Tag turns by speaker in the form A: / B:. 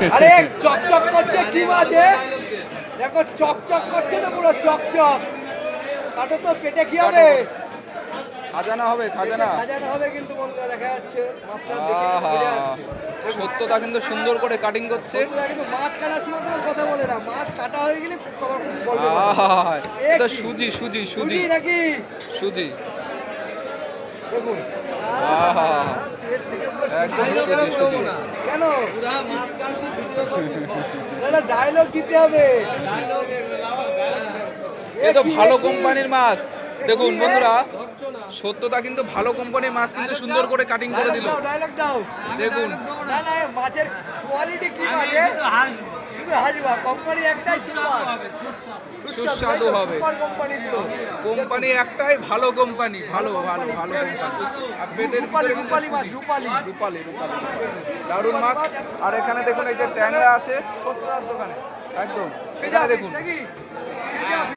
A: আরে চকচক করছে কি বাজে দেখো চকচক করছে না পুরো চকচক কাটো তো পেটে কি হবে
B: খাজানা হবে খাজানা
A: খাজানা হবে কিন্তু বন্ধুরা দেখা যাচ্ছে মাছটা দেখে
B: আহা,
A: বোঝা যাচ্ছে।
B: সত্যতা কিন্তু সুন্দর করে কাটিং করছে
A: বন্ধুরা কিন্তু মাছ কাটার সময় কোনো কথা বলে না মাছ কাটা হয়ে গেলে তখন বলবে
B: আহা, এটা
A: কি?
B: সুজি সুজি সুজি
A: সুজি নাকি
B: সুজি
A: দেখুন
B: আহা, একদম সুজি সুজি
A: কেন দাদা ডায়লগ দিতে হবে
B: এ তো ভালো কোম্পানির মাছ দেখুন বন্ধুরা সত্যতা কিন্তু ভালো কোম্পানির মাছ কিন্তু সুন্দর করে কাটিং করে দিল
A: ডায়লগ দাও
B: দেখুন
A: না না এ মাছের কোয়ালিটি কি বাজে শুধু হাসবা কোম্পানি একটাই সুপার
B: সুস্বাদু হবে
A: সুপার কোম্পানি তো
B: কোম্পানি একটাই ভালো কোম্পানি ভালো ভালো ভালো কোম্পানি আর পেটের
A: রূপালি
B: ভিতরে কিন্তু
A: রূপালি মাছ
B: সুজি।
A: রূপালি
B: রূপালি রূপালি দারুণ মাছ আর এখানে দেখুন এই যে ট্যাংরা আছে
A: সত্তর দোকানে
B: একদম
A: সেটা
B: এখানে দেখুন
A: নাকি